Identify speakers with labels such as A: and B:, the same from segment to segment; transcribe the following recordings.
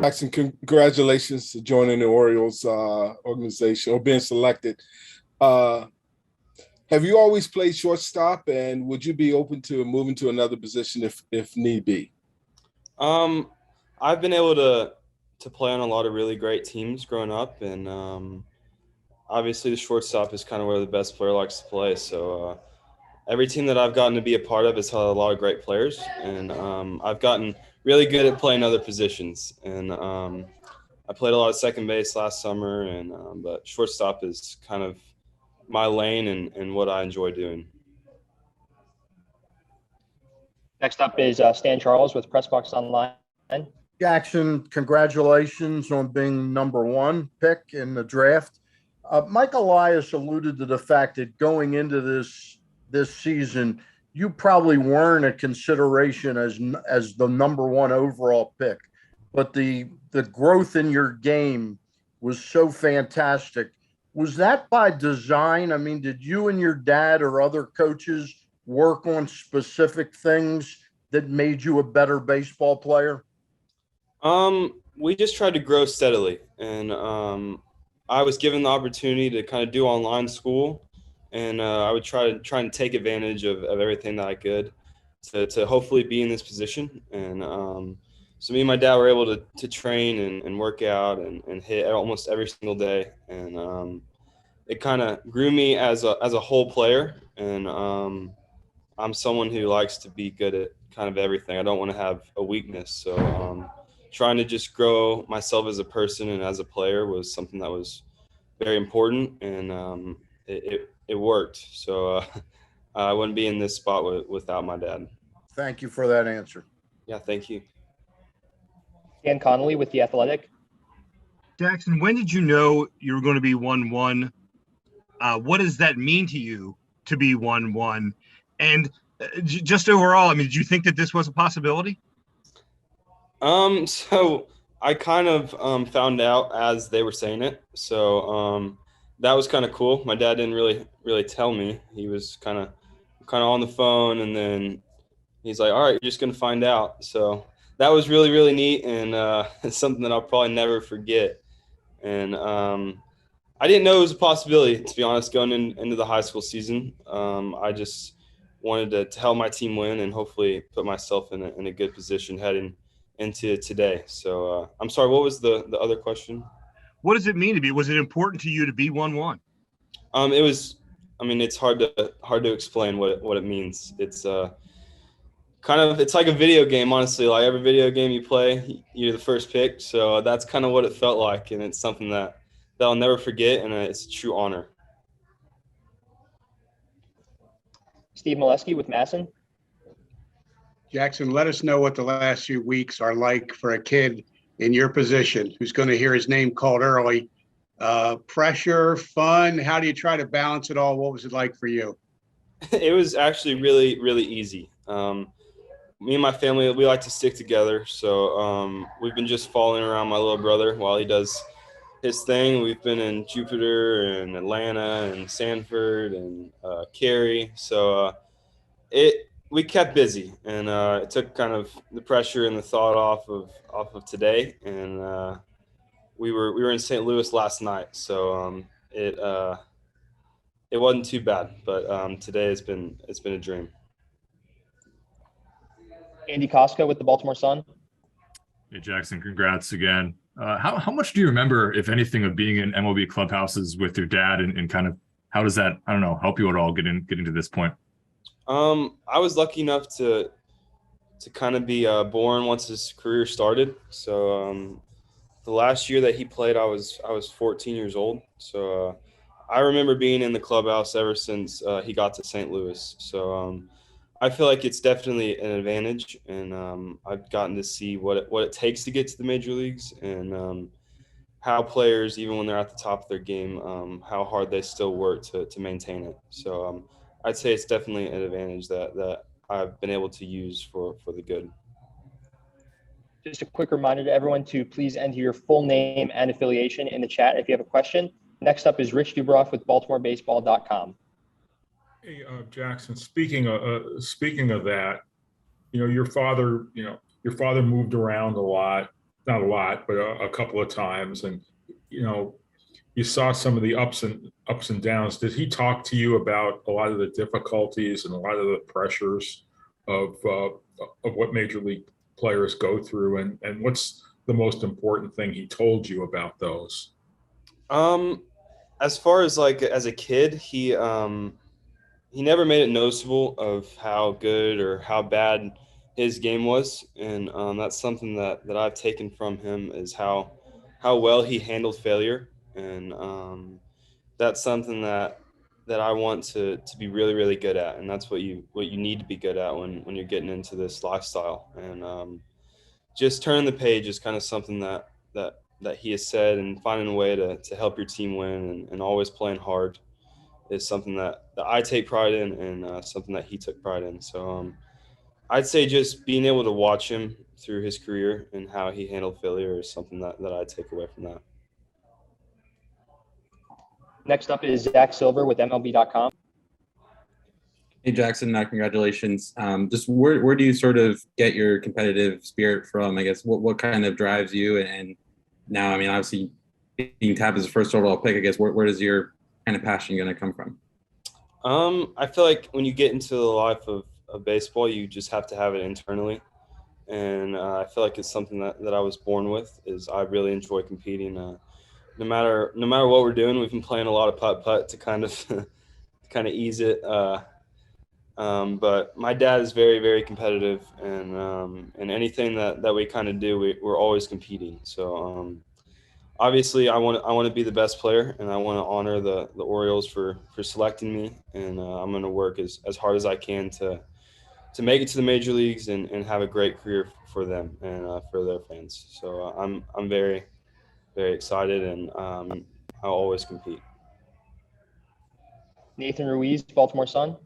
A: Jackson, congratulations to joining the Orioles organization or being selected. Uh, have you always played shortstop, and would you be open to moving to another position if need be?
B: Um, I've been able to play on a lot of really great teams growing up, and obviously the shortstop is kind of where the best player likes to play. So every team that I've gotten to be a part of has had a lot of great players, and I've gotten really good at playing other positions. And I played a lot of second base last summer, and but shortstop is kind of my lane and what I enjoy doing.
C: Next up is Stan Charles with Pressbox Online.
D: Jackson, congratulations on being number one pick in the draft. Mike Elias alluded to the fact that going into this season, you probably weren't a consideration as the number one overall pick, but the growth in your game was so fantastic. Was that by design? I mean, did you and your dad or other coaches work on specific things that made you a better baseball player?
B: We just tried to grow steadily, and I was given the opportunity to kind of do online school, and I would try and take advantage of everything that I could to hopefully be in this position. And so me and my dad were able to train and work out and hit almost every single day, and it kind of grew me as a whole player. And I'm someone who likes to be good at kind of everything. I don't want to have a weakness, so trying to just grow myself as a person and as a player was something that was very important, and it worked. So I wouldn't be in this spot without my dad.
D: Thank you for that answer.
B: Yeah, thank you.
C: Dan Connolly with The Athletic.
E: Jackson, when did you know you were going to be 1-1? What does that mean to you to be 1-1? And just overall, I mean, did you think that this was a possibility?
B: So I kind of found out as they were saying it. So that was kind of cool. My dad didn't really tell me. He was kind of on the phone, and then he's like, "All right, you're just gonna find out." So that was really neat, and it's something that I'll probably never forget. And I didn't know it was a possibility, to be honest, going into the high school season. I just wanted to help my team win and hopefully put myself in a good position heading into today. So I'm sorry, what was the other question?
E: What does it mean to be? Was it important to you to be 1-1?
B: It was. I mean, it's hard to explain what it means. It's it's like a video game, honestly. Like every video game you play, you're the first pick. So that's kind of what it felt like, and it's something that I'll never forget, and it's a true honor.
C: Steve Molesky with Masson.
F: Jackson, let us know what the last few weeks are like for a kid in your position who's going to hear his name called early. Pressure, fun. How do you try to balance it all? What was it like for you?
B: It was actually really easy. Me and my family, we like to stick together. So we've been just following around my little brother while he does his thing. We've been in Jupiter and Atlanta and Sanford and Cary. So we kept busy, and it took kind of the pressure and the thought off of today. And we were in St. Louis last night, so it wasn't too bad. But today it's been a dream.
C: Andy Koska with the Baltimore Sun.
G: Hey, Jackson, congrats again. How much do you remember, if anything, of being in MLB clubhouses with your dad, and kind of how does that, I don't know, help you at all get into this point?
B: I was lucky enough to kind of be born once his career started. So the last year that he played, I was 14 years old. So I remember being in the clubhouse ever since he got to St. Louis. So I feel like it's definitely an advantage, and I've gotten to see what it takes to get to the major leagues, and how players, even when they're at the top of their game, how hard they still work to maintain it. So I'd say it's definitely an advantage that I've been able to use for the good.
C: Just a quick reminder to everyone to please enter your full name and affiliation in the chat if you have a question. Next up is Rich Dubroff with BaltimoreBaseball.com.
H: Hey, Jackson, speaking of that, your father moved around a lot. not a lot, but a couple of times, and you know, you saw some of the ups and downs. Did he talk to you about a lot of the difficulties and a lot of the pressures of what major league players go through, and what's the most important thing he told you about those?
B: As far as like as a kid, he never made it noticeable of how good or how bad his game was, and that's something that I've taken from him is how well he handled failure, and that's something that I want to be really really good at, and that's what you need to be good at when you're getting into this lifestyle, and just turning the page is kind of something that he has said, and finding a way to help your team win, and always playing hard is something that I take pride in, and something that he took pride in. So I'd say just being able to watch him through his career and how he handled failure is something that I take away from that.
C: Next up is Zach Silver with MLB.com.
I: Hey, Jackson, congratulations. Just where do you sort of get your competitive spirit from? I guess what kind of drives you? And now, I mean, obviously being tapped as a first overall pick, I guess where does your kind of passion going to come from?
B: I feel like when you get into the life of baseball, you just have to have it internally. And I feel like it's something that I was born with, is I really enjoy competing. No matter what we're doing, we've been playing a lot of putt-putt to kind of ease it. But my dad is very, very competitive, and anything that we kind of do, we're always competing. So obviously, I want to be the best player, and I want to honor the Orioles for selecting me, and I'm going to work as hard as I can to make it to the major leagues and have a great career for them and for their fans. So I'm very, very excited, and I'll always compete.
C: Nathan Ruiz, Baltimore Sun.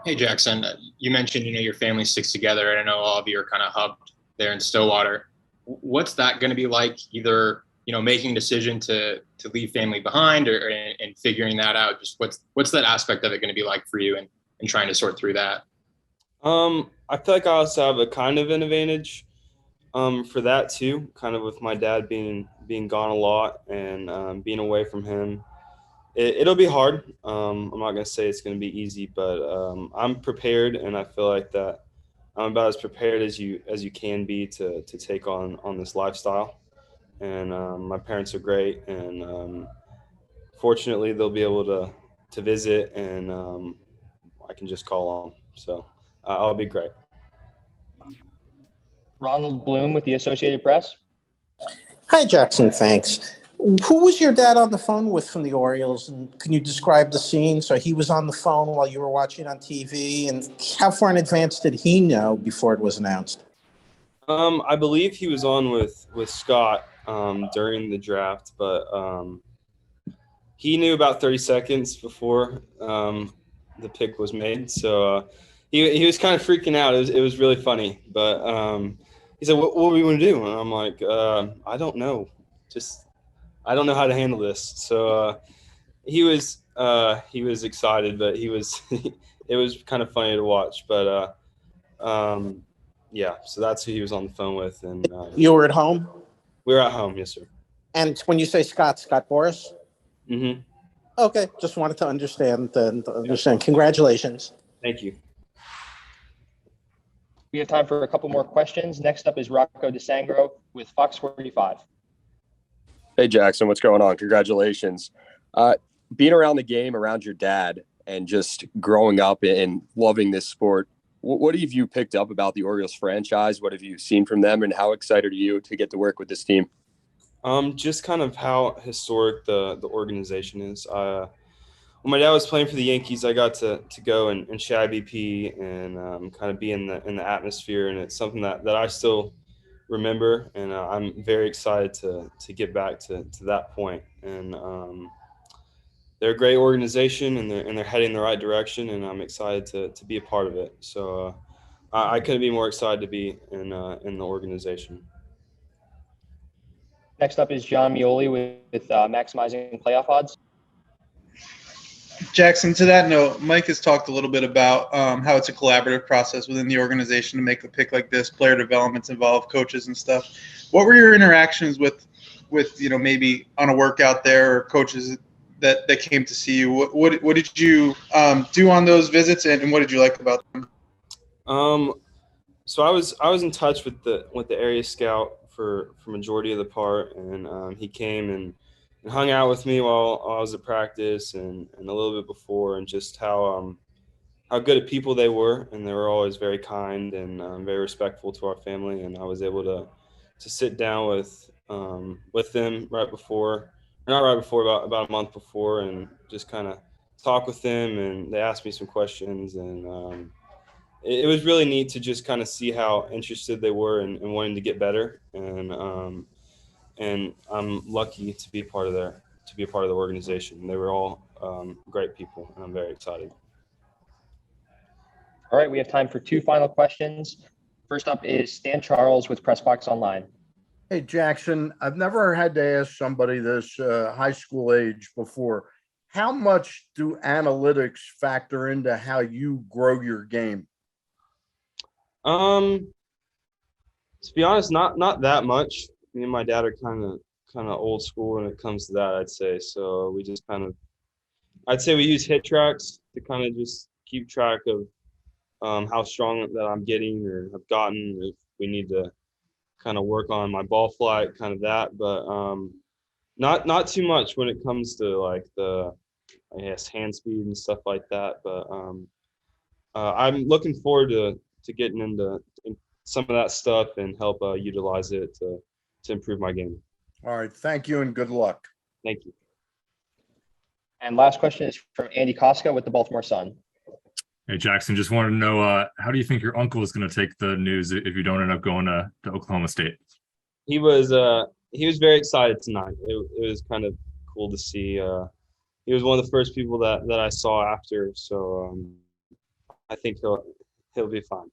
J: Hey, Jackson, you mentioned, your family sticks together, and I know all of you are kind of hubbed there in Stillwater. What's that going to be like, either, making a decision to leave family behind and figuring that out? Just what's that aspect of it going to be like for you and trying to sort through that?
B: I feel like I also have a kind of an advantage for that too, kind of with my dad being gone a lot and being away from him. It'll be hard. I'm not going to say it's going to be easy, but I'm prepared, and I feel like that I'm about as prepared as you can be to take on this lifestyle. And my parents are great, and fortunately they'll be able to visit, and I can just call them. So I'll be great.
C: Ronald Bloom with the Associated Press.
K: Hi, Jackson. Thanks. Who was your dad on the phone with from the Orioles? And can you describe the scene? So he was on the phone while you were watching on TV. And how far in advance did he know before it was announced?
B: I believe he was on with Scott during the draft, but he knew about 30 seconds before the pick was made. So he was kind of freaking out. It was really funny. But he said, what do we want to do? And I'm like, I don't know. I don't know how to handle this. So he was excited, but it was kind of funny to watch. But yeah, so that's who he was on the phone with. And
K: you were at home?
B: We were at home, yes, sir.
K: And when you say Scott Boras?
B: Mm-hmm.
K: Okay, just wanted to understand. Congratulations.
B: Thank you.
C: We have time for a couple more questions. Next up is Rocco DeSangro with Fox 45.
L: Hey, Jackson, what's going on? Congratulations. Being around the game, around your dad, and just growing up and loving this sport, what have you picked up about the Orioles franchise? What have you seen from them, and how excited are you to get to work with this team?
B: Just kind of how historic the organization is. When my dad was playing for the Yankees, I got to go and chat BP and kind of be in the atmosphere, and it's something that I still remember, and I'm very excited to get back to that point. And they're a great organization, and they're heading in the right direction, and I'm excited to be a part of it. So I couldn't be more excited to be in the organization.
C: Next up is John Mioli with Maximizing Playoff Odds.
M: Jackson, to that note, Mike has talked a little bit about how it's a collaborative process within the organization to make a pick like this. Player development's involved, coaches and stuff. What were your interactions with maybe on a workout there, or coaches that came to see you? What did you do on those visits, and what did you like about them?
B: So I was in touch with the area scout for majority of the part, and he came and hung out with me while I was at practice and a little bit before, and just how good of people they were, and they were always very kind and very respectful to our family. And I was able to sit down with them about a month before, and just kind of talk with them. And they asked me some questions, and it was really neat to just kind of see how interested they were in wanting to get better. And I'm lucky to be part of the organization. They were all great people, and I'm very excited.
C: All right, we have time for two final questions. First up is Stan Charles with Pressbox Online.
D: Hey, Jackson, I've never had to ask somebody this high school age before. How much do analytics factor into how you grow your game?
B: To be honest, not that much. Me and my dad are kind of old school when it comes to that, I'd say. So we just I'd say we use hit tracks to kind of just keep track of how strong that I'm getting or have gotten. If we need to kind of work on my ball flight, kind of that, but not too much when it comes to like the, I guess, hand speed and stuff like that. But I'm looking forward to getting into some of that stuff and help utilize it to improve my game.
D: All right, thank you and good luck.
B: Thank you.
C: And last question is from Andy Koska with the Baltimore Sun.
G: Hey, Jackson, just wanted to know, how do you think your uncle is going to take the news if you don't end up going to Oklahoma State?
B: He was very excited tonight. It was kind of cool to see. He was one of the first people that I saw after, so I think he'll be fine.